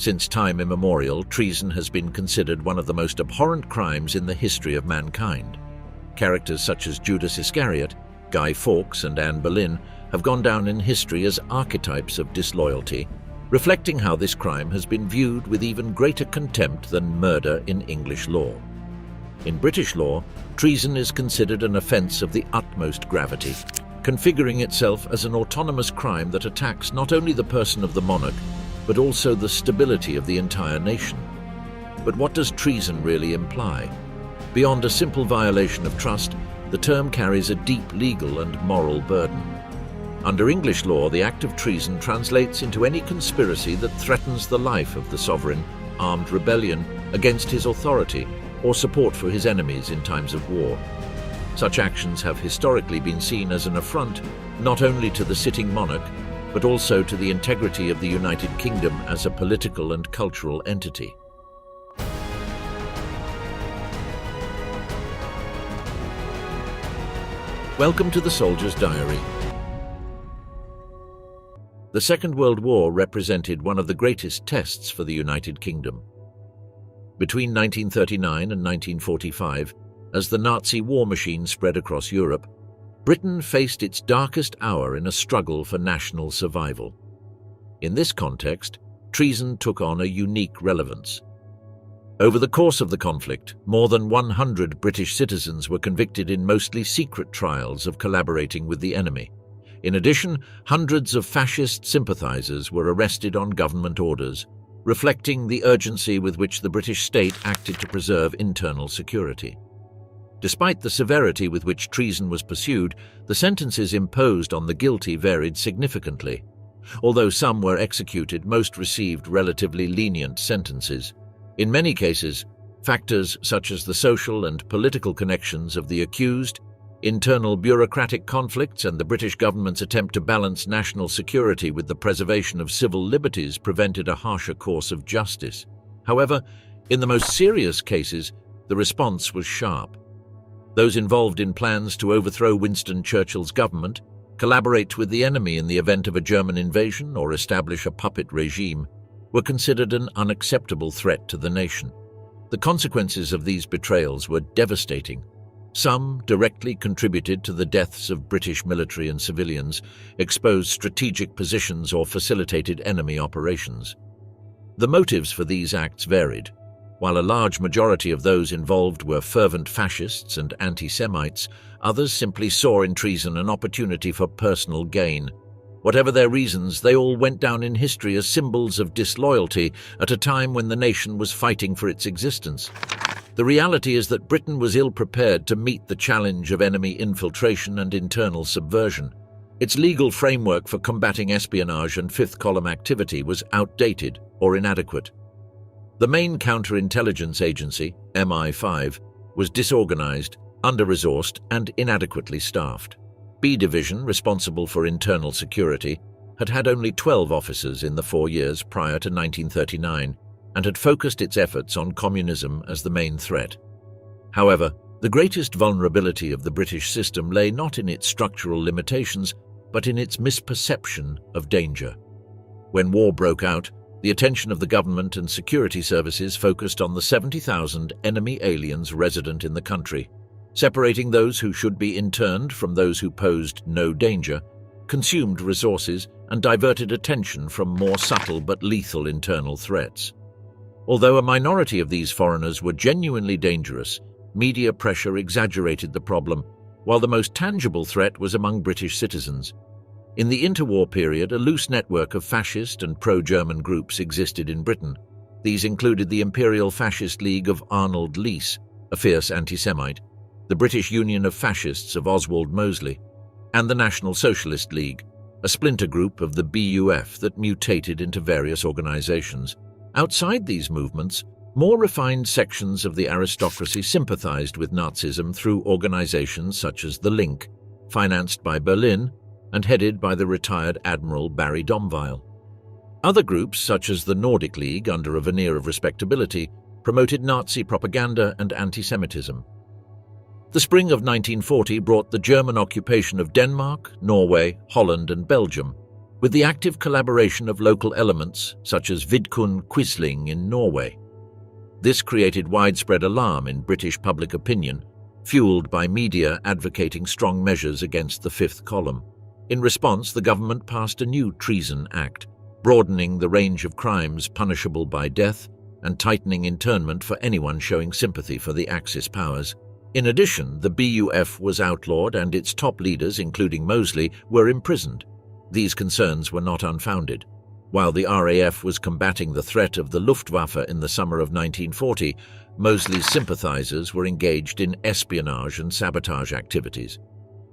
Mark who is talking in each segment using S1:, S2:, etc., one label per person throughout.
S1: Since time immemorial, treason has been considered one of the most abhorrent crimes in the history of mankind. Characters such as Judas Iscariot, Guy Fawkes, and Anne Boleyn have gone down in history as archetypes of disloyalty, reflecting how this crime has been viewed with even greater contempt than murder in English law. In British law, treason is considered an offence of the utmost gravity, configuring itself as an autonomous crime that attacks not only the person of the monarch, but also the stability of the entire nation. But what does treason really imply? Beyond a simple violation of trust, the term carries a deep legal and moral burden. Under English law, the act of treason translates into any conspiracy that threatens the life of the sovereign, armed rebellion against his authority, or support for his enemies in times of war. Such actions have historically been seen as an affront not only to the sitting monarch, but also to the integrity of the United Kingdom as a political and cultural entity. Welcome to the Soldier's Diary. The Second World War represented one of the greatest tests for the United Kingdom. Between 1939 and 1945, as the Nazi war machine spread across Europe, Britain faced its darkest hour in a struggle for national survival. In this context, treason took on a unique relevance. Over the course of the conflict, more than 100 British citizens were convicted in mostly secret trials of collaborating with the enemy. In addition, hundreds of fascist sympathizers were arrested on government orders, reflecting the urgency with which the British state acted to preserve internal security. Despite the severity with which treason was pursued, the sentences imposed on the guilty varied significantly. Although some were executed, most received relatively lenient sentences. In many cases, factors such as the social and political connections of the accused, internal bureaucratic conflicts, and the British government's attempt to balance national security with the preservation of civil liberties prevented a harsher course of justice. However, in the most serious cases, the response was sharp. Those involved in plans to overthrow Winston Churchill's government, collaborate with the enemy in the event of a German invasion, or establish a puppet regime, were considered an unacceptable threat to the nation. The consequences of these betrayals were devastating. Some directly contributed to the deaths of British military and civilians, exposed strategic positions, or facilitated enemy operations. The motives for these acts varied. While a large majority of those involved were fervent fascists and anti-Semites, others simply saw in treason an opportunity for personal gain. Whatever their reasons, they all went down in history as symbols of disloyalty at a time when the nation was fighting for its existence. The reality is that Britain was ill-prepared to meet the challenge of enemy infiltration and internal subversion. Its legal framework for combating espionage and fifth-column activity was outdated or inadequate. The main counterintelligence agency, MI5, was disorganized, under-resourced, and inadequately staffed. B Division, responsible for internal security, had had only 12 officers in the 4 years prior to 1939 and had focused its efforts on communism as the main threat. However, the greatest vulnerability of the British system lay not in its structural limitations, but in its misperception of danger. When war broke out, the attention of the government and security services focused on the 70,000 enemy aliens resident in the country, separating those who should be interned from those who posed no danger, consumed resources, and diverted attention from more subtle but lethal internal threats. Although a minority of these foreigners were genuinely dangerous, media pressure exaggerated the problem, while the most tangible threat was among British citizens. In the interwar period, a loose network of fascist and pro-German groups existed in Britain. These included the Imperial Fascist League of Arnold Leese, a fierce anti-Semite, the British Union of Fascists of Oswald Mosley, and the National Socialist League, a splinter group of the BUF that mutated into various organizations. Outside these movements, more refined sections of the aristocracy sympathized with Nazism through organizations such as the Link, financed by Berlin and headed by the retired Admiral Barry Domvile. Other groups, such as the Nordic League, under a veneer of respectability, promoted Nazi propaganda and anti-Semitism. The spring of 1940 brought the German occupation of Denmark, Norway, Holland, and Belgium. with the active collaboration of local elements such as Vidkun Quisling in Norway. This created widespread alarm in British public opinion, fueled by media advocating strong measures against the Fifth Column. In response, the government passed a new Treason Act, broadening the range of crimes punishable by death and tightening internment for anyone showing sympathy for the Axis powers. In addition, the BUF was outlawed and its top leaders, including Mosley, were imprisoned. These concerns were not unfounded. While the RAF was combating the threat of the Luftwaffe in the summer of 1940, Mosley's sympathizers were engaged in espionage and sabotage activities.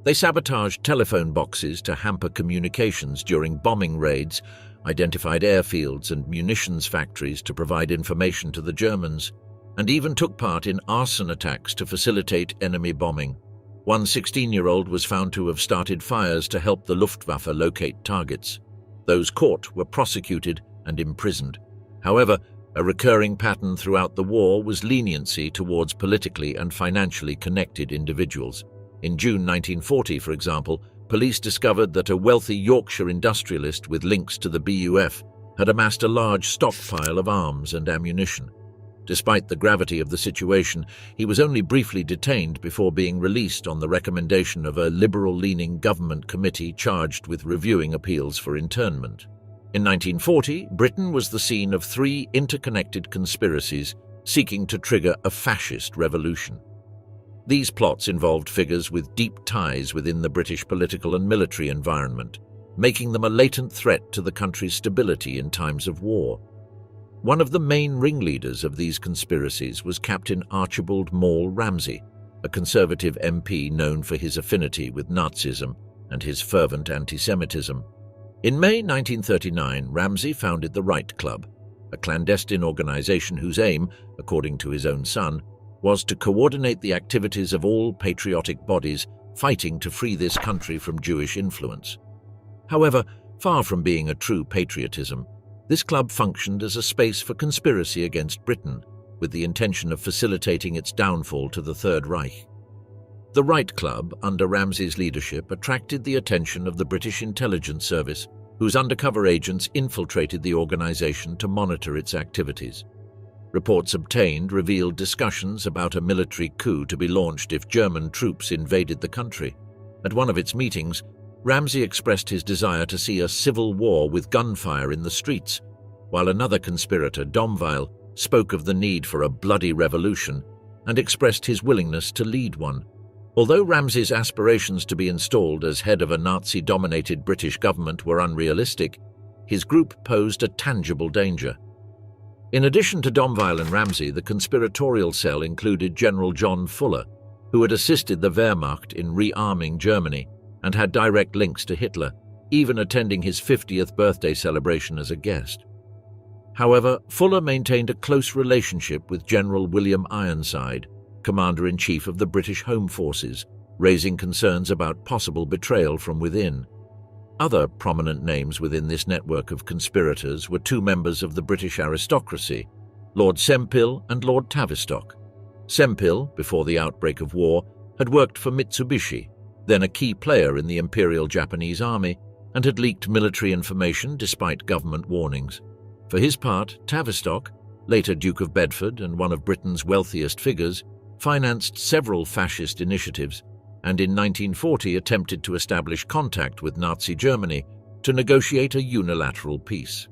S1: They sabotaged telephone boxes to hamper communications during bombing raids, identified airfields and munitions factories to provide information to the Germans, and even took part in arson attacks to facilitate enemy bombing. One 16-year-old was found to have started fires to help the Luftwaffe locate targets. Those caught were prosecuted and imprisoned. However, a recurring pattern throughout the war was leniency towards politically and financially connected individuals. In June 1940, for example, police discovered that a wealthy Yorkshire industrialist with links to the BUF had amassed a large stockpile of arms and ammunition. Despite the gravity of the situation, he was only briefly detained before being released on the recommendation of a liberal-leaning government committee charged with reviewing appeals for internment. In 1940, Britain was the scene of three interconnected conspiracies seeking to trigger a fascist revolution. These plots involved figures with deep ties within the British political and military environment, making them a latent threat to the country's stability in times of war. One of the main ringleaders of these conspiracies was Captain Archibald Maule Ramsay, a Conservative MP known for his affinity with Nazism and his fervent anti-Semitism. In May 1939, Ramsay founded the Right Club, a clandestine organization whose aim, according to his own son, was to coordinate the activities of all patriotic bodies fighting to free this country from Jewish influence. However, far from being a true patriotism, this club functioned as a space for conspiracy against Britain, with the intention of facilitating its downfall to the Third Reich. The Right Club, under Ramsay's leadership, attracted the attention of the British Intelligence Service, whose undercover agents infiltrated the organization to monitor its activities. Reports obtained revealed discussions about a military coup to be launched if German troops invaded the country. At one of its meetings, Ramsay expressed his desire to see a civil war with gunfire in the streets, while another conspirator, Domvile, spoke of the need for a bloody revolution and expressed his willingness to lead one. Although Ramsay's aspirations to be installed as head of a Nazi-dominated British government were unrealistic, his group posed a tangible danger. In addition to Domvile and Ramsay, the conspiratorial cell included General John Fuller, who had assisted the Wehrmacht in rearming Germany and had direct links to Hitler, even attending his 50th birthday celebration as a guest. However, Fuller maintained a close relationship with General William Ironside, Commander-in-Chief of the British Home Forces, raising concerns about possible betrayal from within. Other prominent names within this network of conspirators were two members of the British aristocracy, Lord Sempill and Lord Tavistock. Sempill, before the outbreak of war, had worked for Mitsubishi, then a key player in the Imperial Japanese Army, and had leaked military information despite government warnings. For his part, Tavistock, later Duke of Bedford and one of Britain's wealthiest figures, financed several fascist initiatives, and in 1940 attempted to establish contact with Nazi Germany to negotiate a unilateral peace.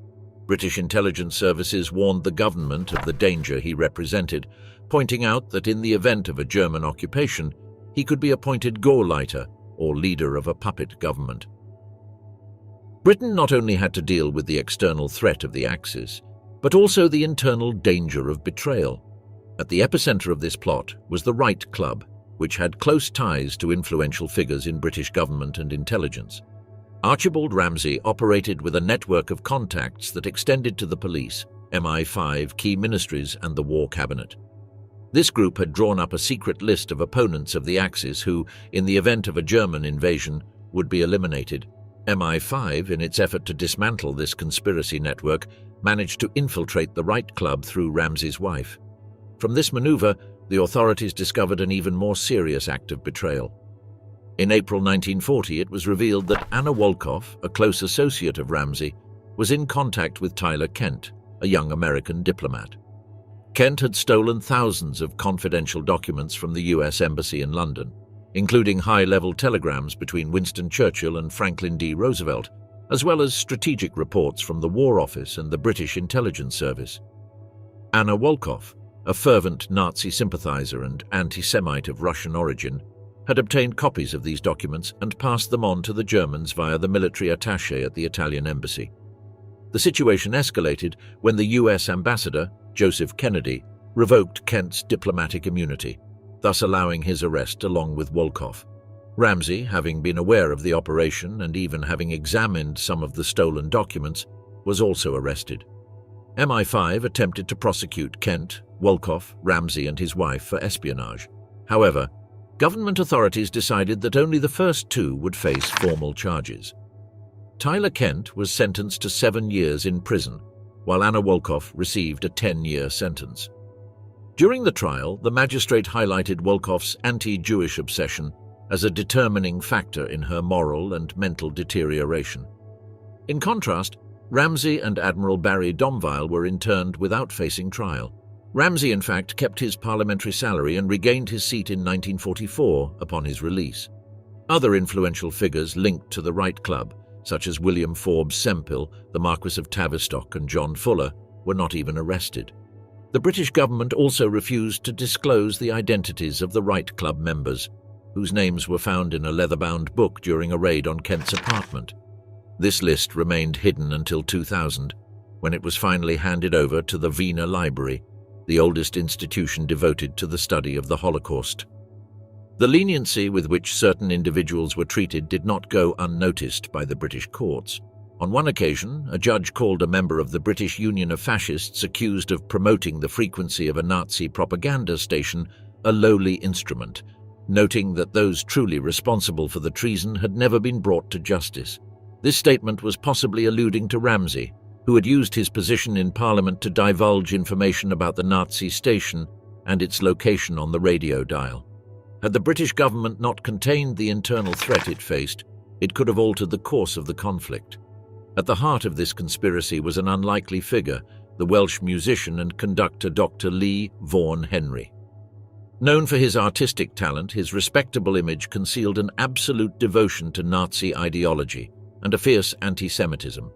S1: British intelligence services warned the government of the danger he represented, pointing out that in the event of a German occupation, he could be appointed Gauleiter, or leader of a puppet government. Britain not only had to deal with the external threat of the Axis, but also the internal danger of betrayal. At the epicenter of this plot was the Right Club, which had close ties to influential figures in British government and intelligence. Archibald Ramsay operated with a network of contacts that extended to the police, MI5, key ministries, and the War Cabinet. This group had drawn up a secret list of opponents of the Axis who, in the event of a German invasion, would be eliminated. MI5, in its effort to dismantle this conspiracy network, managed to infiltrate the Right Club through Ramsay's wife. From this maneuver, the authorities discovered an even more serious act of betrayal. In April 1940, it was revealed that Anna Wolkoff, a close associate of Ramsey, was in contact with Tyler Kent, a young American diplomat. Kent had stolen thousands of confidential documents from the US Embassy in London, including high-level telegrams between Winston Churchill and Franklin D. Roosevelt, as well as strategic reports from the War Office and the British Intelligence Service. Anna Wolkoff, a fervent Nazi sympathizer and anti-Semite of Russian origin, had obtained copies of these documents and passed them on to the Germans via the military attaché at the Italian embassy. The situation escalated when the US ambassador, Joseph Kennedy, revoked Kent's diplomatic immunity, thus allowing his arrest along with Wolkoff. Ramsey, having been aware of the operation and even having examined some of the stolen documents, was also arrested. MI5 attempted to prosecute Kent, Wolkoff, Ramsey and his wife for espionage. However, government authorities decided that only the first two would face formal charges. Tyler Kent was sentenced to 7 years in prison, while Anna Wolkoff received a 10-year sentence. During the trial, the magistrate highlighted Wolkoff's anti-Jewish obsession as a determining factor in her moral and mental deterioration. In contrast, Ramsey and Admiral Barry Domvile were interned without facing trial. Ramsey, in fact, kept his parliamentary salary and regained his seat in 1944 upon his release. Other influential figures linked to the Right Club, such as William Forbes Sempill, the Marquis of Tavistock and John Fuller, were not even arrested. The British government also refused to disclose the identities of the Right Club members, whose names were found in a leather-bound book during a raid on Kent's apartment. This list remained hidden until 2000, when it was finally handed over to the Wiener Library, the oldest institution devoted to the study of the Holocaust. The leniency with which certain individuals were treated did not go unnoticed by the British courts. On one occasion, a judge called a member of the British Union of Fascists accused of promoting the frequency of a Nazi propaganda station a lowly instrument, noting that those truly responsible for the treason had never been brought to justice. This statement was possibly alluding to Ramsey, who had used his position in Parliament to divulge information about the Nazi station and its location on the radio dial. Had the British government not contained the internal threat it faced, it could have altered the course of the conflict. At the heart of this conspiracy was an unlikely figure, the Welsh musician and conductor Dr. Lee Vaughan Henry. Known for his artistic talent, his respectable image concealed an absolute devotion to Nazi ideology and a fierce anti-Semitism.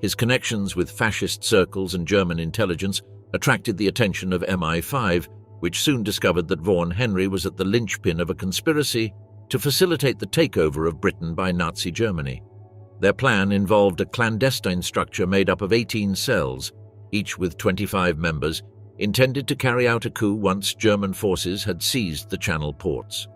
S1: His connections with fascist circles and German intelligence attracted the attention of MI5, which soon discovered that Vaughan Henry was at the linchpin of a conspiracy to facilitate the takeover of Britain by Nazi Germany. Their plan involved a clandestine structure made up of 18 cells, each with 25 members, intended to carry out a coup once German forces had seized the Channel ports.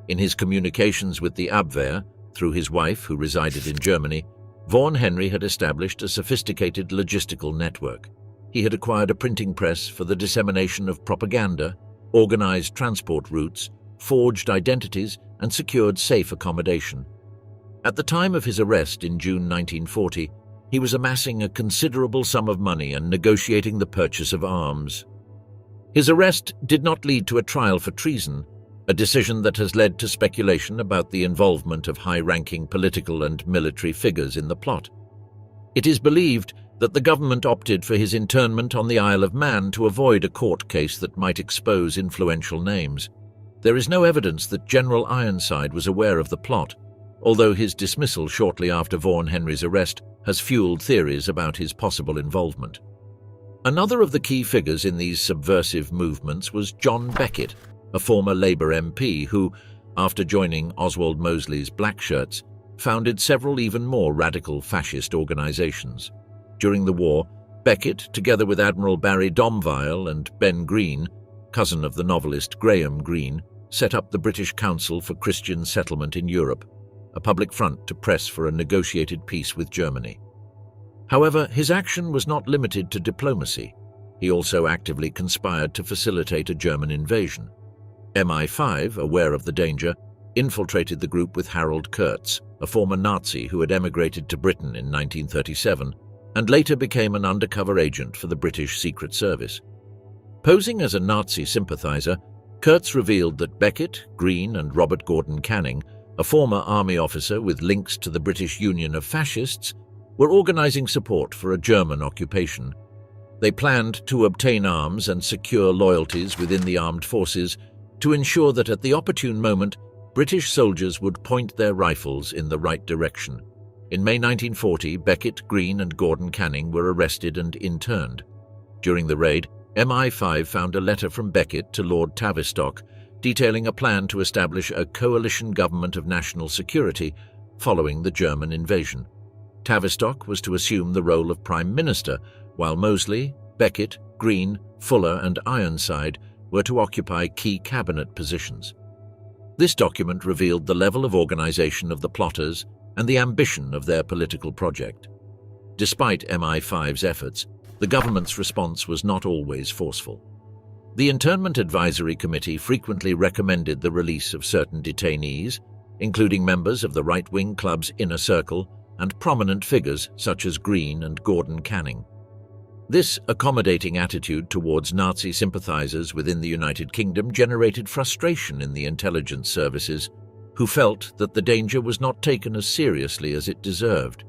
S1: In his communications with the Abwehr, through his wife, who resided in Germany, Vaughan Henry had established a sophisticated logistical network. He had acquired a printing press for the dissemination of propaganda, organized transport routes, forged identities, and secured safe accommodation. At the time of his arrest in June 1940, he was amassing a considerable sum of money and negotiating the purchase of arms. His arrest did not lead to a trial for treason, a decision that has led to speculation about the involvement of high-ranking political and military figures in the plot. It is believed that the government opted for his internment on the Isle of Man to avoid a court case that might expose influential names. There is no evidence that General Ironside was aware of the plot, although his dismissal shortly after Vaughan Henry's arrest has fueled theories about his possible involvement. Another of the key figures in these subversive movements was John Beckett, a former Labour MP who, after joining Oswald Mosley's Blackshirts, founded several even more radical fascist organisations. During the war, Beckett, together with Admiral Barry Domvile and Ben Green, cousin of the novelist Graham Greene, set up the British Council for Christian Settlement in Europe, a public front to press for a negotiated peace with Germany. However, his action was not limited to diplomacy. He also actively conspired to facilitate a German invasion. MI5, aware of the danger, infiltrated the group with Harold Kurtz, a former Nazi who had emigrated to Britain in 1937 and later became an undercover agent for the British Secret Service. Posing as a Nazi sympathizer, Kurtz revealed that Beckett, Green, and Robert Gordon Canning, a former army officer with links to the British Union of Fascists, were organizing support for a German occupation. They planned to obtain arms and secure loyalties within the armed forces to ensure that at the opportune moment, British soldiers would point their rifles in the right direction. In May 1940, Beckett, Green, and Gordon Canning were arrested and interned. During the raid, MI5 found a letter from Beckett to Lord Tavistock detailing a plan to establish a coalition government of national security following the German invasion. Tavistock was to assume the role of Prime Minister, while Moseley, Beckett, Green, Fuller, and Ironside were to occupy key cabinet positions. This document revealed the level of organization of the plotters and the ambition of their political project. Despite MI5's efforts, the government's response was not always forceful. The Internment Advisory Committee frequently recommended the release of certain detainees, including members of the right-wing club's inner circle and prominent figures such as Green and Gordon Canning. This accommodating attitude towards Nazi sympathizers within the United Kingdom generated frustration in the intelligence services, who felt that the danger was not taken as seriously as it deserved.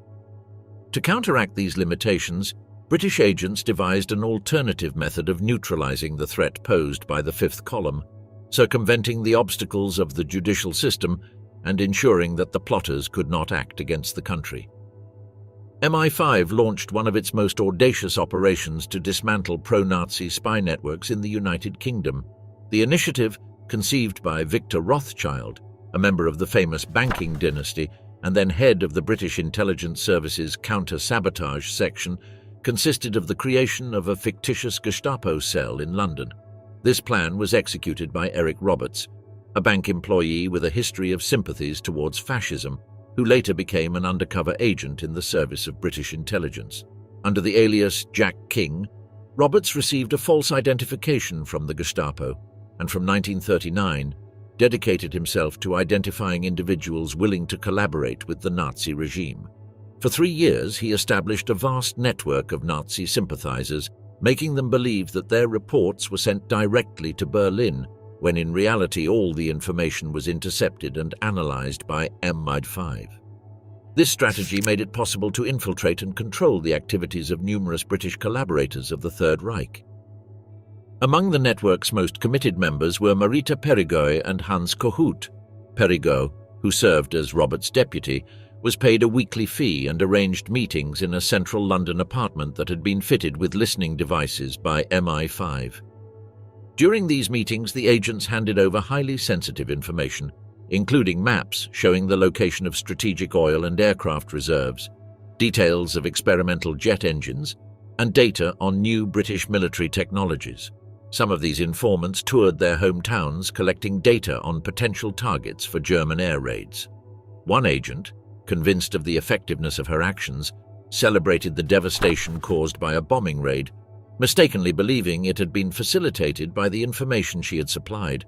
S1: To counteract these limitations, British agents devised an alternative method of neutralizing the threat posed by the Fifth Column, circumventing the obstacles of the judicial system and ensuring that the plotters could not act against the country. MI5 launched one of its most audacious operations to dismantle pro-Nazi spy networks in the United Kingdom. The initiative, conceived by Victor Rothschild, a member of the famous banking dynasty and then head of the British Intelligence Service's counter-sabotage section, consisted of the creation of a fictitious Gestapo cell in London. This plan was executed by Eric Roberts, a bank employee with a history of sympathies towards fascism, who later became an undercover agent in the service of British intelligence. Under the alias Jack King, Roberts received a false identification from the Gestapo, and from 1939 dedicated himself to identifying individuals willing to collaborate with the Nazi regime. For 3 years, he established a vast network of Nazi sympathizers, making them believe that their reports were sent directly to Berlin, when in reality all the information was intercepted and analyzed by MI5. This strategy made it possible to infiltrate and control the activities of numerous British collaborators of the Third Reich. Among the network's most committed members were Marita Perigoy and Hans Kohut. Perigoy, who served as Roberts' deputy, was paid a weekly fee and arranged meetings in a central London apartment that had been fitted with listening devices by MI5. During these meetings, the agents handed over highly sensitive information, including maps showing the location of strategic oil and aircraft reserves, details of experimental jet engines, and data on new British military technologies. Some of these informants toured their hometowns collecting data on potential targets for German air raids. One agent, convinced of the effectiveness of her actions, celebrated the devastation caused by a bombing raid, mistakenly believing it had been facilitated by the information she had supplied.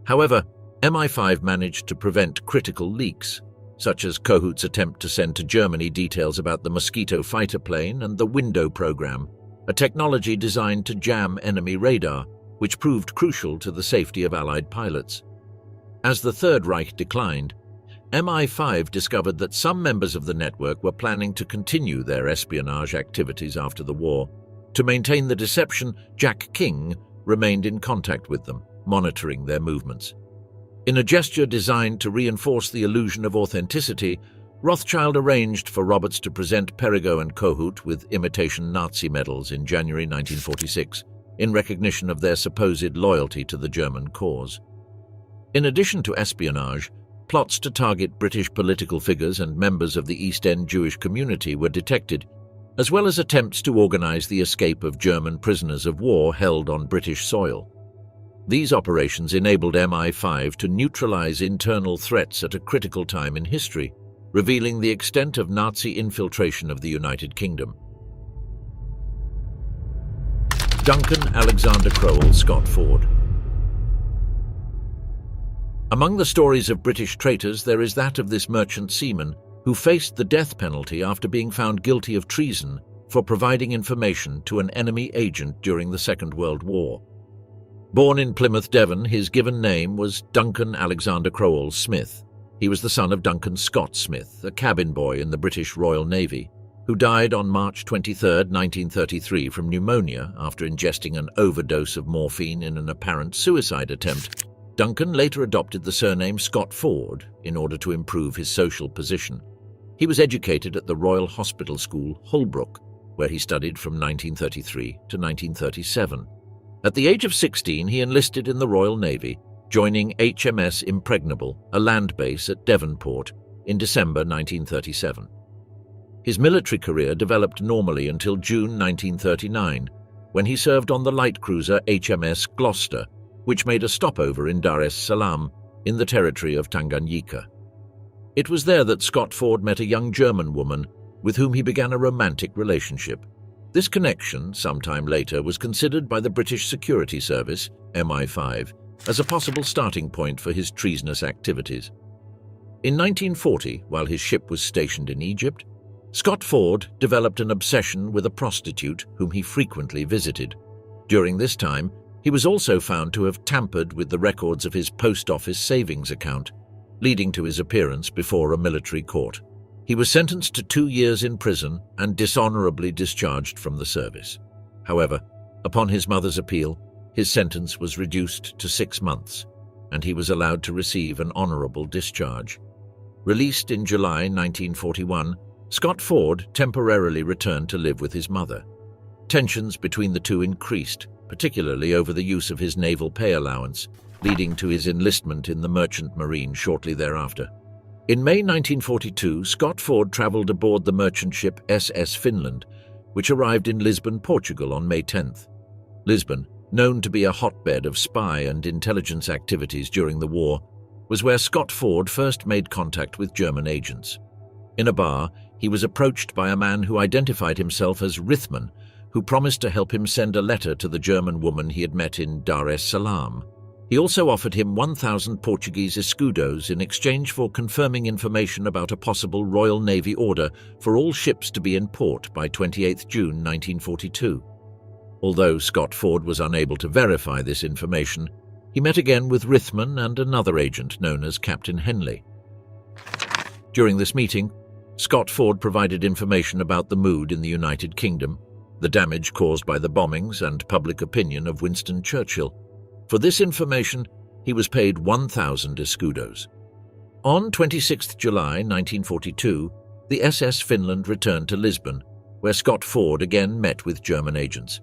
S1: However, MI5 managed to prevent critical leaks, such as Kohut's attempt to send to Germany details about the Mosquito fighter plane and the Window program, a technology designed to jam enemy radar, which proved crucial to the safety of Allied pilots. As the Third Reich declined, MI5 discovered that some members of the network were planning to continue their espionage activities after the war. To maintain the deception, Jack King remained in contact with them, monitoring their movements. In a gesture designed to reinforce the illusion of authenticity, Rothschild arranged for Roberts to present Perigoy and Kohut with imitation Nazi medals in January 1946, in recognition of their supposed loyalty to the German cause. In addition to espionage, plots to target British political figures and members of the East End Jewish community were detected, as well as attempts to organize the escape of German prisoners of war held on British soil. These operations enabled MI5 to neutralize internal threats at a critical time in history, revealing the extent of Nazi infiltration of the United Kingdom. Duncan Alexander Crowell Scott Ford. Among the stories of British traitors, there is that of this merchant seaman who faced the death penalty after being found guilty of treason for providing information to an enemy agent during the Second World War. Born in Plymouth, Devon, his given name was Duncan Alexander Crowell Smith. He was the son of Duncan Scott Smith, a cabin boy in the British Royal Navy, who died on March 23, 1933 from pneumonia after ingesting an overdose of morphine in an apparent suicide attempt. Duncan later adopted the surname Scott Ford in order to improve his social position. He was educated at the Royal Hospital School, Holbrook, where he studied from 1933 to 1937. At the age of 16, he enlisted in the Royal Navy, joining HMS Impregnable, a land base at Devonport, in December 1937. His military career developed normally until June 1939, when he served on the light cruiser HMS Gloucester, which made a stopover in Dar es Salaam, in the territory of Tanganyika. It was there that Scott Ford met a young German woman with whom he began a romantic relationship. This connection, sometime later, was considered by the British Security Service, MI5, as a possible starting point for his treasonous activities. In 1940, while his ship was stationed in Egypt, Scott Ford developed an obsession with a prostitute whom he frequently visited. During this time, he was also found to have tampered with the records of his post office savings account, leading to his appearance before a military court. He was sentenced to 2 years in prison and dishonorably discharged from the service. However, upon his mother's appeal, his sentence was reduced to 6 months, and he was allowed to receive an honorable discharge. Released in July 1941, Scott Ford temporarily returned to live with his mother. Tensions between the two increased, particularly over the use of his naval pay allowance, leading to his enlistment in the Merchant Marine shortly thereafter. In May 1942, Scott Ford travelled aboard the merchant ship SS Finland, which arrived in Lisbon, Portugal on May 10th. Lisbon, known to be a hotbed of spy and intelligence activities during the war, was where Scott Ford first made contact with German agents. In a bar, he was approached by a man who identified himself as Rithman, who promised to help him send a letter to the German woman he had met in Dar es Salaam. He also offered him 1,000 Portuguese escudos in exchange for confirming information about a possible Royal Navy order for all ships to be in port by 28 June 1942. Although Scott Ford was unable to verify this information, he met again with Rithman and another agent known as Captain Henley. During this meeting, Scott Ford provided information about the mood in the United Kingdom, the damage caused by the bombings and public opinion of Winston Churchill. For this information, he was paid 1,000 escudos. On 26 July 1942, the SS Finland returned to Lisbon, where Scott Ford again met with German agents.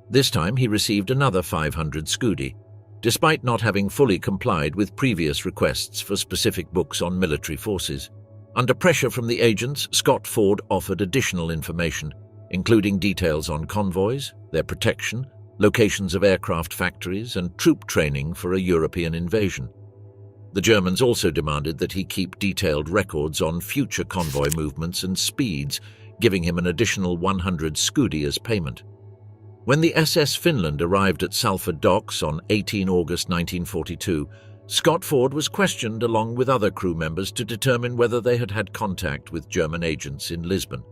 S1: This time he received another 500 scudi, despite not having fully complied with previous requests for specific books on military forces. Under pressure from the agents, Scott Ford offered additional information, including details on convoys, their protection, locations of aircraft factories, and troop training for a European invasion. The Germans also demanded that he keep detailed records on future convoy movements and speeds, giving him an additional 100 scudi as payment. When the SS Finland arrived at Salford Docks on 18 August 1942, Scott Ford was questioned along with other crew members to determine whether they had had contact with German agents in Lisbon.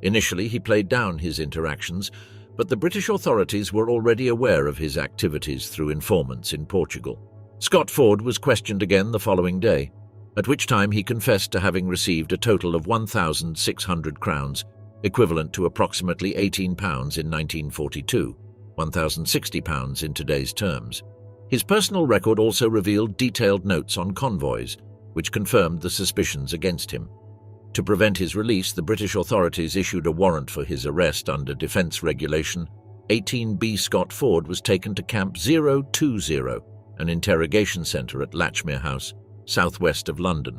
S1: Initially, he played down his interactions, but the British authorities were already aware of his activities through informants in Portugal. Scott Ford was questioned again the following day, at which time he confessed to having received a total of 1,600 crowns, equivalent to approximately £18 in 1942, £1,060 in today's terms. His personal record also revealed detailed notes on convoys, which confirmed the suspicions against him. To prevent his release, the British authorities issued a warrant for his arrest under Defence Regulation 18B. Scott Ford was taken to Camp 020, an interrogation centre at Latchmere House, southwest of London.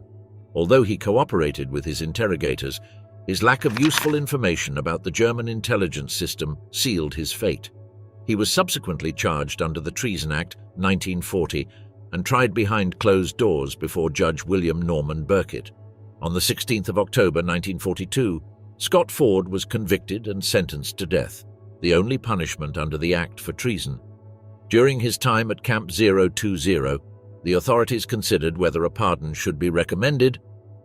S1: Although he cooperated with his interrogators, his lack of useful information about the German intelligence system sealed his fate. He was subsequently charged under the Treason Act 1940 and tried behind closed doors before Judge William Norman Burkitt. On the 16th of October 1942, Scott Ford was convicted and sentenced to death, the only punishment under the Act for treason. During his time at Camp 020, the authorities considered whether a pardon should be recommended,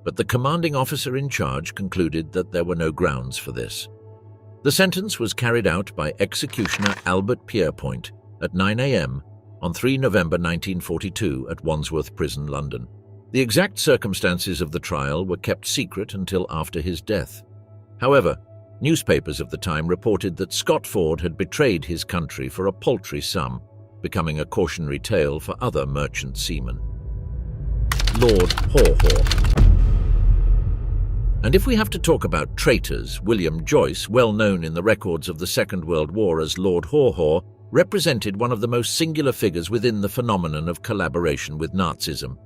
S1: but the commanding officer in charge concluded that there were no grounds for this. The sentence was carried out by executioner Albert Pierrepoint at 9 a.m. on 3 November 1942 at Wandsworth Prison, London. The exact circumstances of the trial were kept secret until after his death. However, newspapers of the time reported that Scott Ford had betrayed his country for a paltry sum, becoming a cautionary tale for other merchant seamen. Lord Haw-Haw. And if we have to talk about traitors, William Joyce, well known in the records of the Second World War as Lord Haw-Haw, represented one of the most singular figures within the phenomenon of collaboration with Nazism.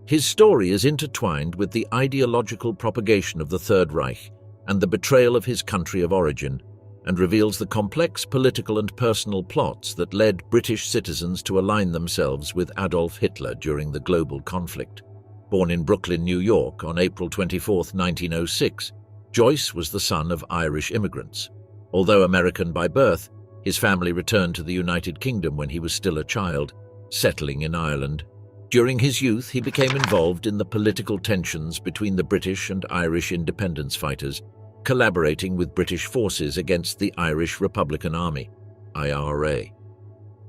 S1: His story is intertwined with the ideological propagation of the Third Reich and the betrayal of his country of origin, and reveals the complex political and personal plots that led British citizens to align themselves with Adolf Hitler during the global conflict. Born in Brooklyn, New York on April 24, 1906, Joyce was the son of Irish immigrants. Although American by birth, his family returned to the United Kingdom when he was still a child, settling in Ireland. During his youth, he became involved in the political tensions between the British and Irish independence fighters, collaborating with British forces against the Irish Republican Army, IRA.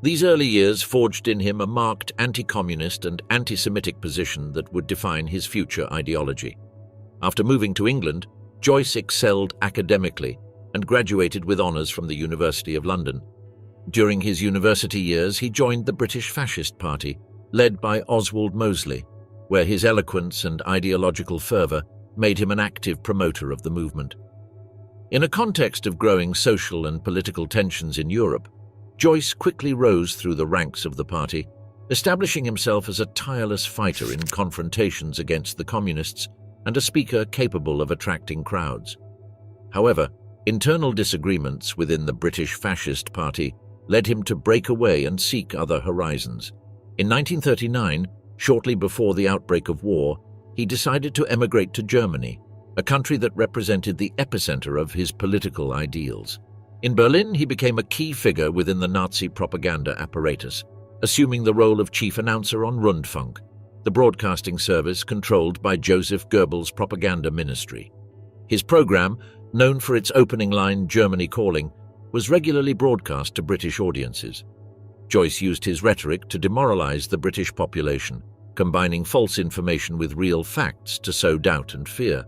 S1: These early years forged in him a marked anti-communist and anti-Semitic position that would define his future ideology. After moving to England, Joyce excelled academically and graduated with honours from the University of London. During his university years, he joined the British Fascist Party, led by Oswald Mosley, where his eloquence and ideological fervour made him an active promoter of the movement. In a context of growing social and political tensions in Europe, Joyce quickly rose through the ranks of the party, establishing himself as a tireless fighter in confrontations against the communists and a speaker capable of attracting crowds. However, internal disagreements within the British Fascist Party led him to break away and seek other horizons. In 1939, shortly before the outbreak of war, he decided to emigrate to Germany, a country that represented the epicenter of his political ideals. In Berlin, he became a key figure within the Nazi propaganda apparatus, assuming the role of chief announcer on Rundfunk, the broadcasting service controlled by Joseph Goebbels' propaganda ministry. His program, known for its opening line, "Germany Calling," was regularly broadcast to British audiences. Joyce used his rhetoric to demoralize the British population, combining false information with real facts to sow doubt and fear.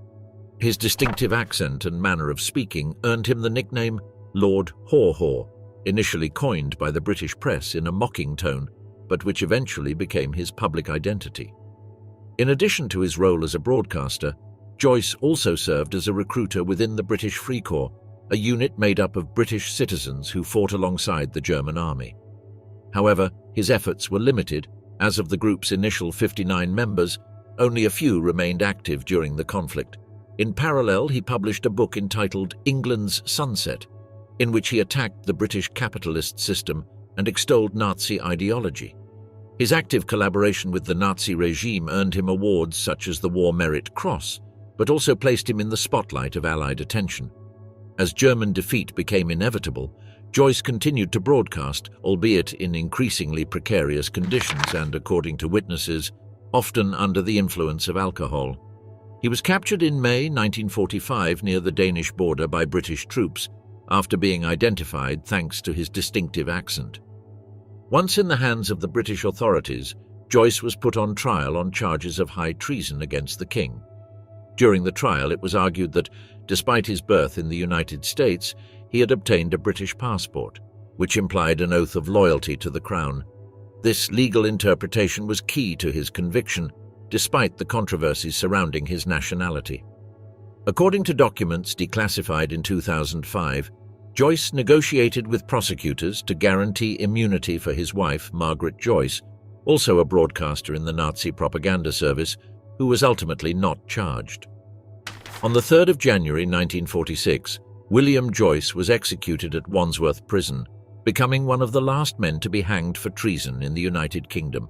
S1: His distinctive accent and manner of speaking earned him the nickname Lord Haw-Haw, initially coined by the British press in a mocking tone, but which eventually became his public identity. In addition to his role as a broadcaster, Joyce also served as a recruiter within the British Free Corps, a unit made up of British citizens who fought alongside the German army. However, his efforts were limited. As of the group's initial 59 members, only a few remained active during the conflict. In parallel, he published a book entitled England's Sunset, in which he attacked the British capitalist system and extolled Nazi ideology. His active collaboration with the Nazi regime earned him awards such as the War Merit Cross, but also placed him in the spotlight of Allied attention. As German defeat became inevitable, Joyce continued to broadcast, albeit in increasingly precarious conditions and, according to witnesses, often under the influence of alcohol. He was captured in May 1945 near the Danish border by British troops, after being identified thanks to his distinctive accent. Once in the hands of the British authorities, Joyce was put on trial on charges of high treason against the king. During the trial, it was argued that, despite his birth in the United States, he had obtained a British passport, which implied an oath of loyalty to the crown. This legal interpretation was key to his conviction, despite the controversies surrounding his nationality. According to documents declassified in 2005, Joyce negotiated with prosecutors to guarantee immunity for his wife, Margaret Joyce, also a broadcaster in the Nazi propaganda service, who was ultimately not charged. On the 3rd of January 1946, William Joyce was executed at Wandsworth Prison, becoming one of the last men to be hanged for treason in the United Kingdom.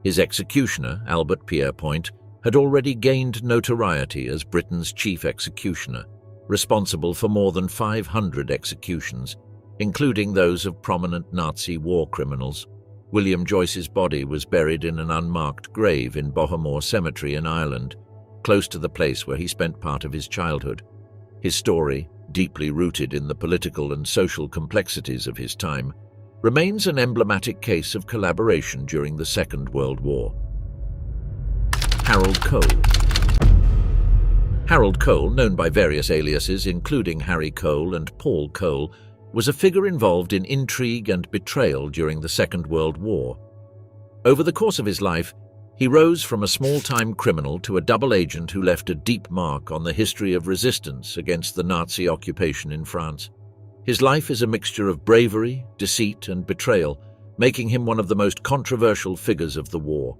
S1: His executioner, Albert Pierrepoint, had already gained notoriety as Britain's chief executioner, responsible for more than 500 executions, including those of prominent Nazi war criminals. William Joyce's body was buried in an unmarked grave in Haw-Haw Cemetery in Ireland, close to the place where he spent part of his childhood. His story, deeply rooted in the political and social complexities of his time, remains an emblematic case of collaboration during the Second World War. Harold Cole. Harold Cole, known by various aliases including Harry Cole and Paul Cole, was a figure involved in intrigue and betrayal during the Second World War. Over the course of his life, he rose from a small-time criminal to a double agent who left a deep mark on the history of resistance against the Nazi occupation in France. His life is a mixture of bravery, deceit, and betrayal, making him one of the most controversial figures of the war.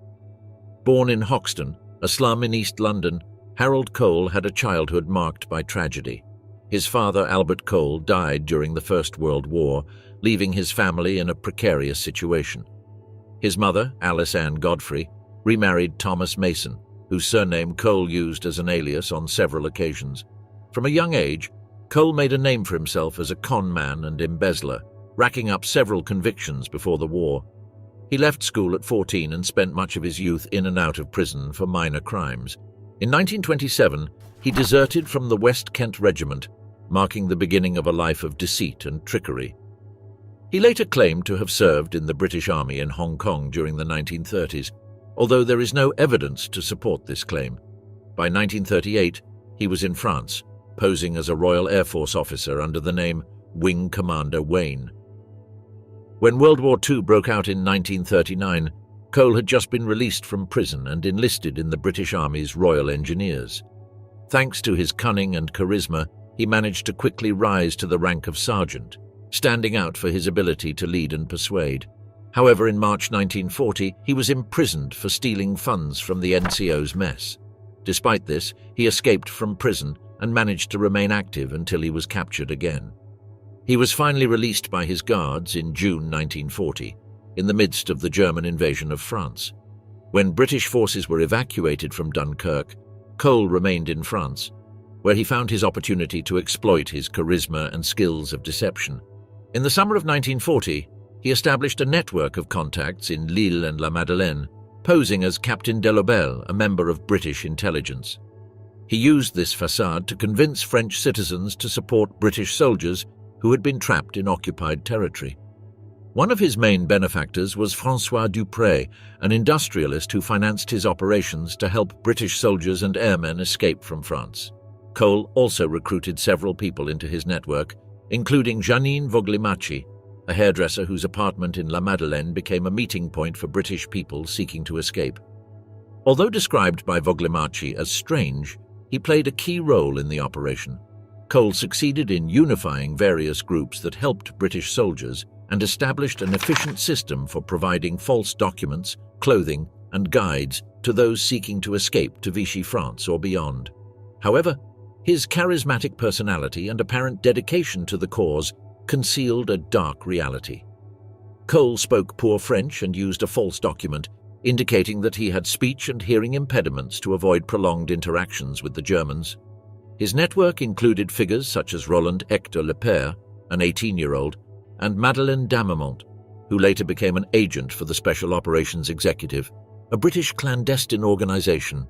S1: Born in Hoxton, a slum in East London, Harold Cole had a childhood marked by tragedy. His father, Albert Cole, died during the First World War, leaving his family in a precarious situation. His mother, Alice Ann Godfrey, remarried Thomas Mason, whose surname Cole used as an alias on several occasions. From a young age, Cole made a name for himself as a con man and embezzler, racking up several convictions before the war. He left school at 14 and spent much of his youth in and out of prison for minor crimes. In 1927, he deserted from the West Kent Regiment, marking the beginning of a life of deceit and trickery. He later claimed to have served in the British Army in Hong Kong during the 1930s, although there is no evidence to support this claim. By 1938, he was in France, posing as a Royal Air Force officer under the name Wing Commander Wayne. When World War II broke out in 1939, Cole had just been released from prison and enlisted in the British Army's Royal Engineers. Thanks to his cunning and charisma, he managed to quickly rise to the rank of sergeant, standing out for his ability to lead and persuade. However, in March 1940, he was imprisoned for stealing funds from the NCO's mess. Despite this, he escaped from prison and managed to remain active until he was captured again. He was finally released by his guards in June 1940, in the midst of the German invasion of France. When British forces were evacuated from Dunkirk, Cole remained in France, where he found his opportunity to exploit his charisma and skills of deception. In the summer of 1940, he established a network of contacts in Lille and La Madeleine, posing as Captain Delobel, a member of British intelligence. He used this facade to convince French citizens to support British soldiers who had been trapped in occupied territory. One of his main benefactors was François Dupré, an industrialist who financed his operations to help British soldiers and airmen escape from France. Cole also recruited several people into his network, including Janine Voglimachi, a hairdresser whose apartment in La Madeleine became a meeting point for British people seeking to escape. Although described by Voglimachi as strange, he played a key role in the operation. Cole succeeded in unifying various groups that helped British soldiers and established an efficient system for providing false documents, clothing, and guides to those seeking to escape to Vichy France or beyond. However, his charismatic personality and apparent dedication to the cause concealed a dark reality. Cole spoke poor French and used a false document, indicating that he had speech and hearing impediments to avoid prolonged interactions with the Germans. His network included figures such as Roland Hector Lepere, an 18-year-old, and Madeleine Damemont, who later became an agent for the Special Operations Executive, a British clandestine organization.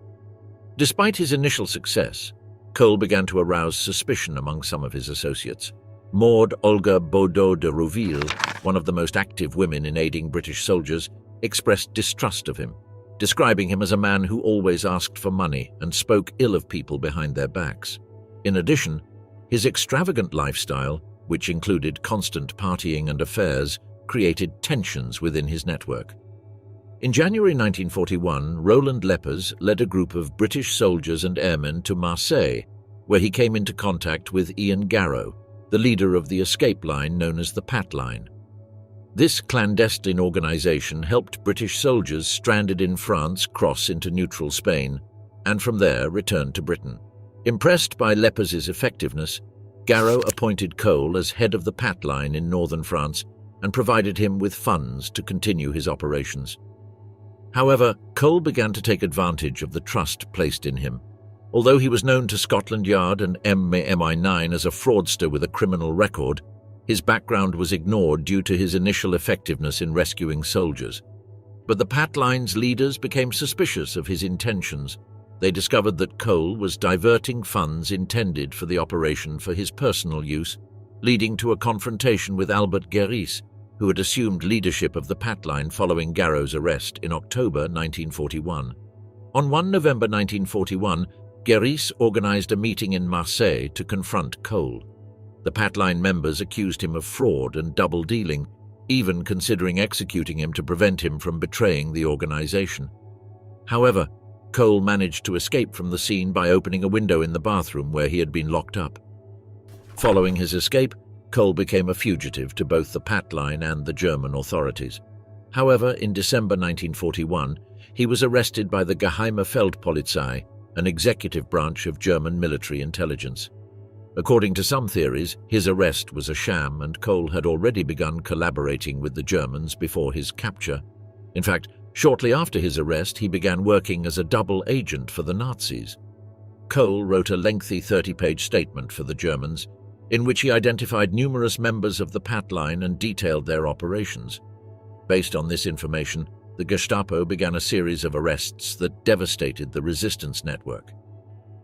S1: Despite his initial success, Cole began to arouse suspicion among some of his associates. Maud Olga Baudot de Rouville, one of the most active women in aiding British soldiers, expressed distrust of him, describing him as a man who always asked for money and spoke ill of people behind their backs. In addition, his extravagant lifestyle, which included constant partying and affairs, created tensions within his network. In January 1941, Roland Lepers led a group of British soldiers and airmen to Marseille, where he came into contact with Ian Garrow, the leader of the escape line known as the Pat Line. This clandestine organization helped British soldiers stranded in France cross into neutral Spain, and from there return to Britain. Impressed by Lepers' effectiveness, Garrow appointed Cole as head of the Pat Line in northern France and provided him with funds to continue his operations. However, Cole began to take advantage of the trust placed in him. Although he was known to Scotland Yard and MI9 as a fraudster with a criminal record, his background was ignored due to his initial effectiveness in rescuing soldiers. But the Pat Line's leaders became suspicious of his intentions. They discovered that Cole was diverting funds intended for the operation for his personal use, leading to a confrontation with Albert Guéris, who had assumed leadership of the Pat line following Garrow's arrest in October 1941. On 1 November 1941, Guéris organized a meeting in Marseille to confront Cole. The Pat line members accused him of fraud and double-dealing, even considering executing him to prevent him from betraying the organization. However, Cole managed to escape from the scene by opening a window in the bathroom where he had been locked up. Following his escape, Cole became a fugitive to both the Pat line and the German authorities. However, in December 1941, he was arrested by the Geheime Feldpolizei, an executive branch of German military intelligence. According to some theories, his arrest was a sham and Cole had already begun collaborating with the Germans before his capture. In fact, shortly after his arrest, he began working as a double agent for the Nazis. Cole wrote a lengthy 30-page statement for the Germans, in which he identified numerous members of the Pat line and detailed their operations. Based on this information, the Gestapo began a series of arrests that devastated the resistance network.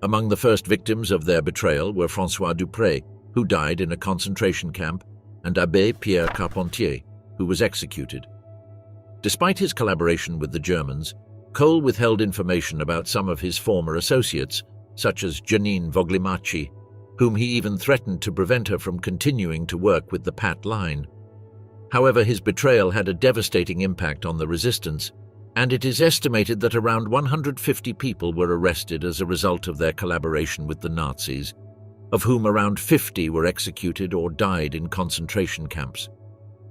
S1: Among the first victims of their betrayal were François Dupré, who died in a concentration camp, and Abbé Pierre Carpentier, who was executed. Despite his collaboration with the Germans, Cole withheld information about some of his former associates, such as Janine Voglimachi, whom he even threatened to prevent her from continuing to work with the Pat line. However, his betrayal had a devastating impact on the resistance, and it is estimated that around 150 people were arrested as a result of their collaboration with the Nazis, of whom around 50 were executed or died in concentration camps.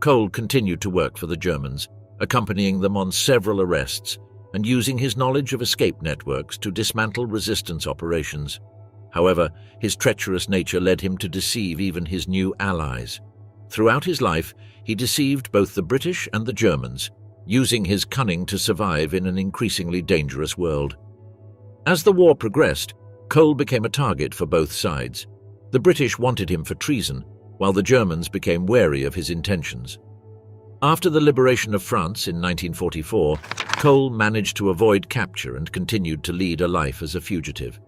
S1: Cole continued to work for the Germans, accompanying them on several arrests and using his knowledge of escape networks to dismantle resistance operations. However, his treacherous nature led him to deceive even his new allies. Throughout his life, he deceived both the British and the Germans, using his cunning to survive in an increasingly dangerous world. As the war progressed, Cole became a target for both sides. The British wanted him for treason, while the Germans became wary of his intentions. After the liberation of France in 1944, Cole managed to avoid capture and continued to lead a life as a fugitive.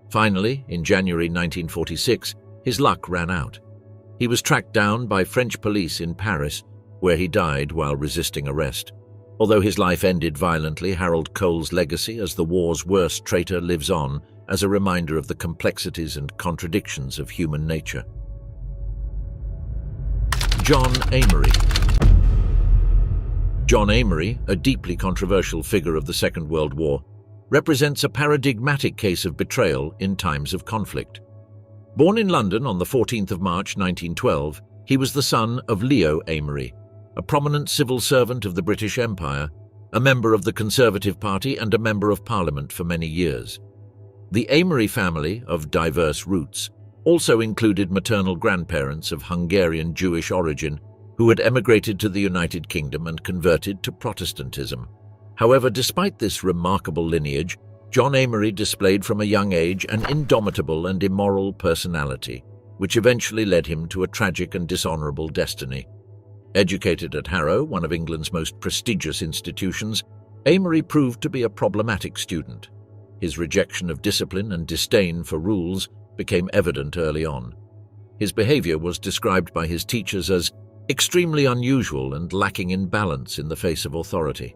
S1: Finally, in January 1946, his luck ran out. He was tracked down by French police in Paris, where he died while resisting arrest. Although his life ended violently, Harold Cole's legacy as the war's worst traitor lives on as a reminder of the complexities and contradictions of human nature. John Amery. John Amery, a deeply controversial figure of the Second World War, represents a paradigmatic case of betrayal in times of conflict. Born in London on the 14th of March 1912, he was the son of Leo Amery, a prominent civil servant of the British Empire, a member of the Conservative Party and a member of Parliament for many years. The Amery family, of diverse roots, also included maternal grandparents of Hungarian Jewish origin who had emigrated to the United Kingdom and converted to Protestantism. However, despite this remarkable lineage, John Amery displayed from a young age an indomitable and immoral personality, which eventually led him to a tragic and dishonorable destiny. Educated at Harrow, one of England's most prestigious institutions, Amery proved to be a problematic student. His rejection of discipline and disdain for rules became evident early on. His behavior was described by his teachers as extremely unusual and lacking in balance in the face of authority.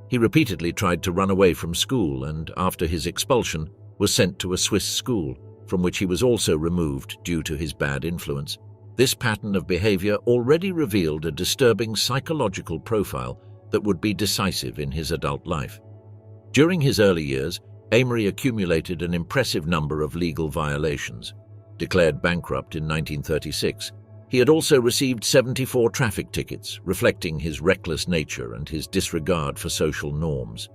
S1: He repeatedly tried to run away from school and, after his expulsion, was sent to a Swiss school, from which he was also removed due to his bad influence. This pattern of behavior already revealed a disturbing psychological profile that would be decisive in his adult life. During his early years, Amery accumulated an impressive number of legal violations. Declared bankrupt in 1936, he had also received 74 traffic tickets, reflecting his reckless nature and his disregard for social norms.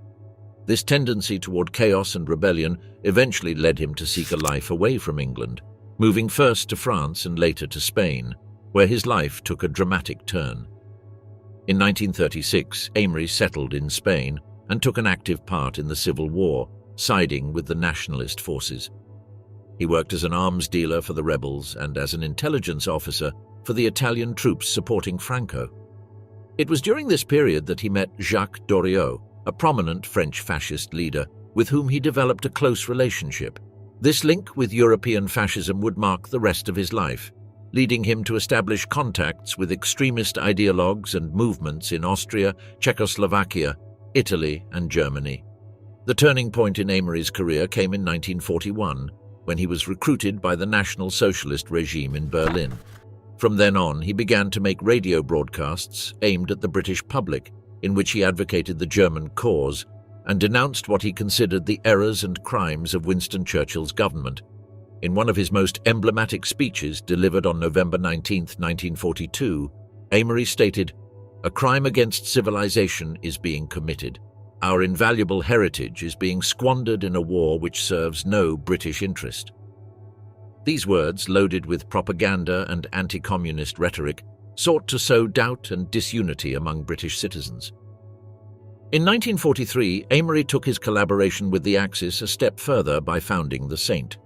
S1: This tendency toward chaos and rebellion eventually led him to seek a life away from England, moving first to France and later to Spain, where his life took a dramatic turn. In 1936, Amery settled in Spain and took an active part in the Civil War, siding with the nationalist forces. He worked as an arms dealer for the rebels and as an intelligence officer for the Italian troops supporting Franco. It was during this period that he met Jacques Doriot, a prominent French fascist leader with whom he developed a close relationship. This link with European fascism would mark the rest of his life. leading him to establish contacts with extremist ideologues and movements in Austria, Czechoslovakia, Italy, and Germany. The turning point in Amery's career came in 1941, when he was recruited by the National Socialist regime in Berlin. From then on, he began to make radio broadcasts aimed at the British public, in which he advocated the German cause and denounced what he considered the errors and crimes of Winston Churchill's government. In one of his most emblematic speeches delivered on November 19, 1942, Amery stated, "A crime against civilization is being committed. Our invaluable heritage is being squandered in a war which serves no British interest." These words, loaded with propaganda and anti-communist rhetoric, sought to sow doubt and disunity among British citizens. In 1943, Amery took his collaboration with the Axis a step further by founding the St.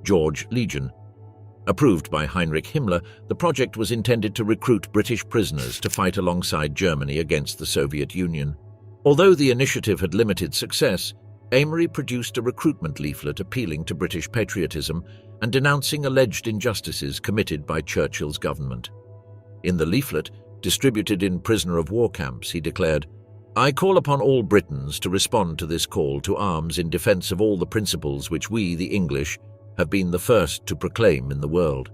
S1: George Legion. Approved by Heinrich Himmler, the project was intended to recruit British prisoners to fight alongside Germany against the Soviet Union. Although the initiative had limited success, Amery produced a recruitment leaflet appealing to British patriotism and denouncing alleged injustices committed by Churchill's government. In the leaflet, distributed in prisoner-of-war camps, he declared, "I call upon all Britons to respond to this call to arms in defence of all the principles which we, the English, have been the first to proclaim in the world."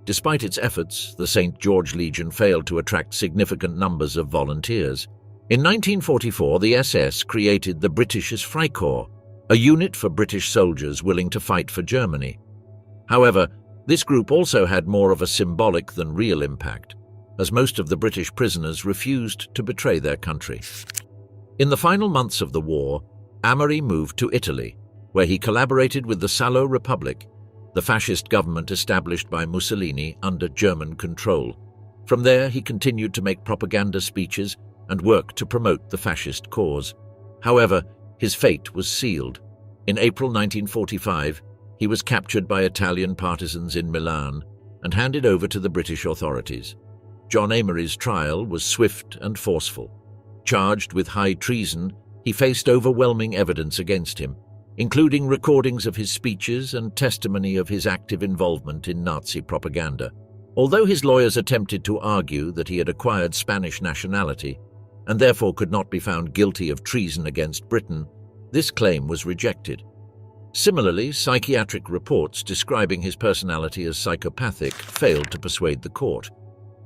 S1: Despite its efforts, the St. George Legion failed to attract significant numbers of volunteers. In 1944, the SS created the Britisches Freikorps, a unit for British soldiers willing to fight for Germany. However, this group also had more of a symbolic than real impact, as most of the British prisoners refused to betray their country. In the final months of the war, Amery moved to Italy, where he collaborated with the Salo Republic, the fascist government established by Mussolini under German control. From there, he continued to make propaganda speeches and work to promote the fascist cause. However, his fate was sealed. In April 1945, he was captured by Italian partisans in Milan and handed over to the British authorities. John Amery's trial was swift and forceful. Charged with high treason, he faced overwhelming evidence against him, including recordings of his speeches and testimony of his active involvement in Nazi propaganda. Although his lawyers attempted to argue that he had acquired Spanish nationality and therefore could not be found guilty of treason against Britain, this claim was rejected. Similarly, psychiatric reports describing his personality as psychopathic failed to persuade the court.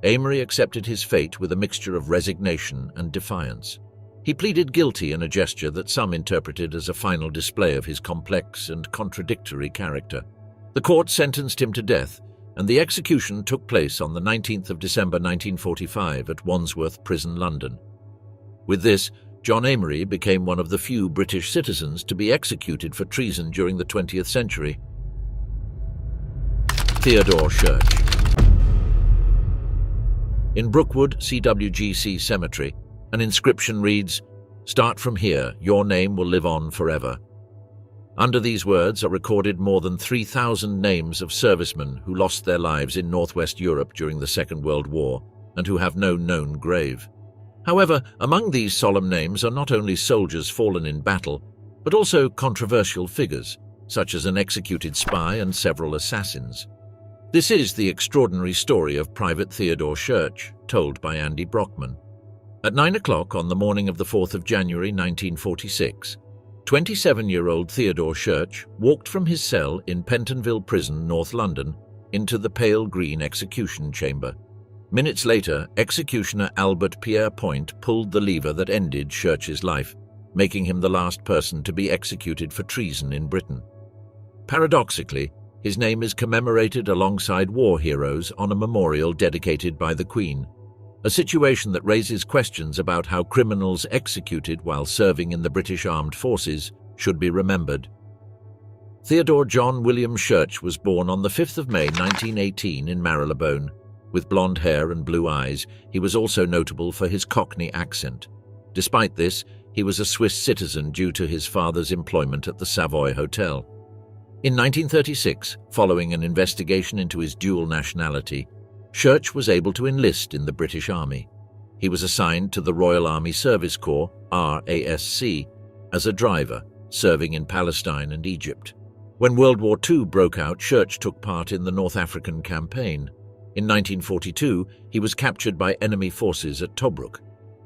S1: Amery accepted his fate with a mixture of resignation and defiance. He pleaded guilty in a gesture that some interpreted as a final display of his complex and contradictory character. The court sentenced him to death, and the execution took place on the 19th of December 1945 at Wandsworth Prison, London. With this, John Amery became one of the few British citizens to be executed for treason during the 20th century. Theodore Church. In Brookwood CWGC Cemetery, an inscription reads, "Start from here, your name will live on forever." Under these words are recorded more than 3,000 names of servicemen who lost their lives in Northwest Europe during the Second World War and who have no known grave. However, among these solemn names are not only soldiers fallen in battle, but also controversial figures, such as an executed spy and several assassins. This is the extraordinary story of Private Theodore Church, told by Andy Brockman. At 9 o'clock on the morning of the 4th of January 1946, 27-year-old Theodore Church walked from his cell in Pentonville Prison, North London, into the pale green execution chamber. Minutes later, executioner Albert Pierre Point pulled the lever that ended Church's life, making him the last person to be executed for treason in Britain. Paradoxically, his name is commemorated alongside war heroes on a memorial dedicated by the Queen, a situation that raises questions about how criminals executed while serving in the British Armed Forces should be remembered. Theodore John William Church was born on the 5th of May 1918 in Marylebone. With blonde hair and blue eyes, he was also notable for his Cockney accent. Despite this, he was a Swiss citizen due to his father's employment at the Savoy Hotel. In 1936, following an investigation into his dual nationality, Church was able to enlist in the British Army. He was assigned to the Royal Army Service Corps, RASC, as a driver, serving in Palestine and Egypt. When World War II broke out, Church took part in the North African campaign. In 1942, he was captured by enemy forces at Tobruk.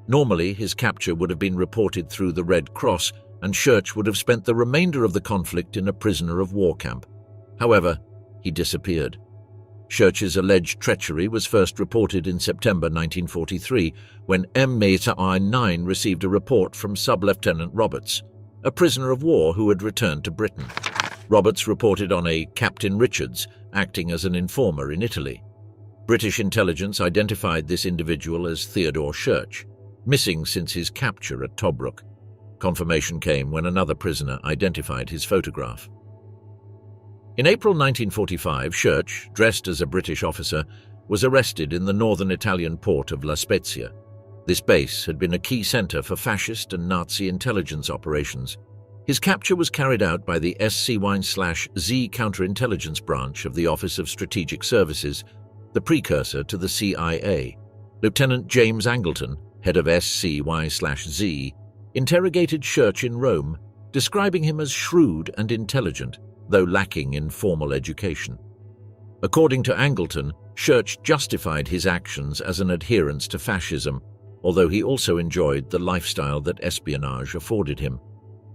S1: Normally, his capture would have been reported through the Red Cross, and Church would have spent the remainder of the conflict in a prisoner of war camp. However, he disappeared. Church's alleged treachery was first reported in September 1943, when M-9 received a report from Sub-Lieutenant Roberts, a prisoner of war who had returned to Britain. Roberts reported on a Captain Richards acting as an informer in Italy. British intelligence identified this individual as Theodore Church, missing since his capture at Tobruk. Confirmation came when another prisoner identified his photograph. In April 1945, Church, dressed as a British officer, was arrested in the northern Italian port of La Spezia. This base had been a key center for fascist and Nazi intelligence operations. His capture was carried out by the SCY/Z counterintelligence branch of the Office of Strategic Services, the precursor to the CIA. Lieutenant James Angleton, head of SCY/Z, interrogated Church in Rome, describing him as shrewd and intelligent, though lacking in formal education. According to Angleton, Church justified his actions as an adherence to fascism, although he also enjoyed the lifestyle that espionage afforded him.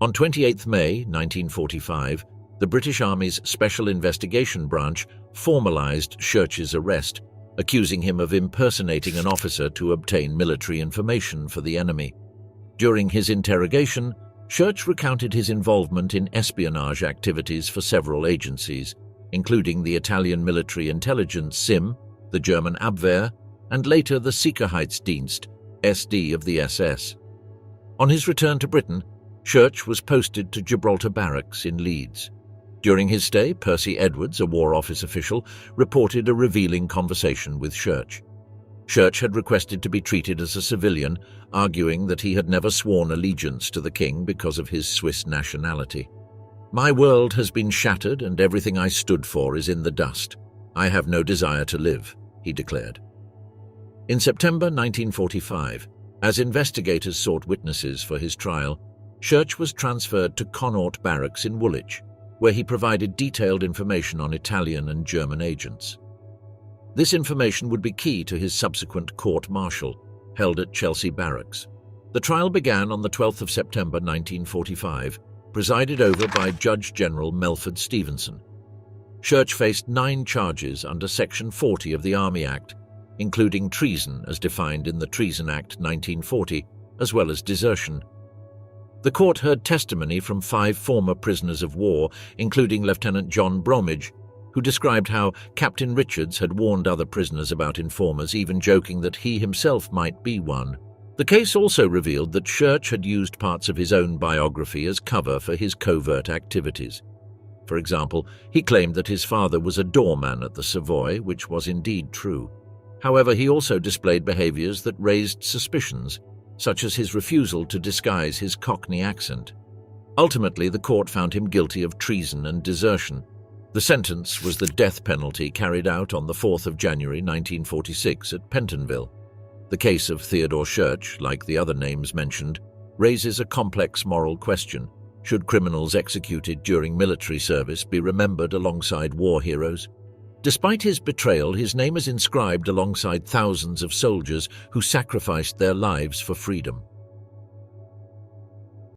S1: On 28 May 1945, the British Army's Special Investigation Branch formalized Church's arrest, accusing him of impersonating an officer to obtain military information for the enemy. During his interrogation, Church recounted his involvement in espionage activities for several agencies, including the Italian military intelligence SIM, the German Abwehr, and later the Sicherheitsdienst, SD of the SS. On his return to Britain, Church was posted to Gibraltar Barracks in Leeds. During his stay, Percy Edwards, a War Office official, reported a revealing conversation with Church. Church had requested to be treated as a civilian, arguing that he had never sworn allegiance to the king because of his Swiss nationality. "My world has been shattered and everything I stood for is in the dust. I have no desire to live," he declared. In September 1945, as investigators sought witnesses for his trial, Church was transferred to Connaught Barracks in Woolwich, where he provided detailed information on Italian and German agents. This information would be key to his subsequent court-martial, held at Chelsea Barracks. The trial began on the 12th of September 1945, presided over by Judge General Melford Stevenson. Church faced 9 charges under Section 40 of the Army Act, including treason as defined in the Treason Act 1940, as well as desertion. The court heard testimony from 5 former prisoners of war, including Lieutenant John Bromage, who described how Captain Richards had warned other prisoners about informers, even joking that he himself might be one. The case also revealed that Church had used parts of his own biography as cover for his covert activities. For example, he claimed that his father was a doorman at the Savoy, which was indeed true. However, he also displayed behaviors that raised suspicions, such as his refusal to disguise his Cockney accent. Ultimately, the court found him guilty of treason and desertion. The sentence was the death penalty carried out on the 4th of January 1946 at Pentonville. The case of Theodore Church, like the other names mentioned, raises a complex moral question. Should criminals executed during military service be remembered alongside war heroes? Despite his betrayal, his name is inscribed alongside thousands of soldiers who sacrificed their lives for freedom.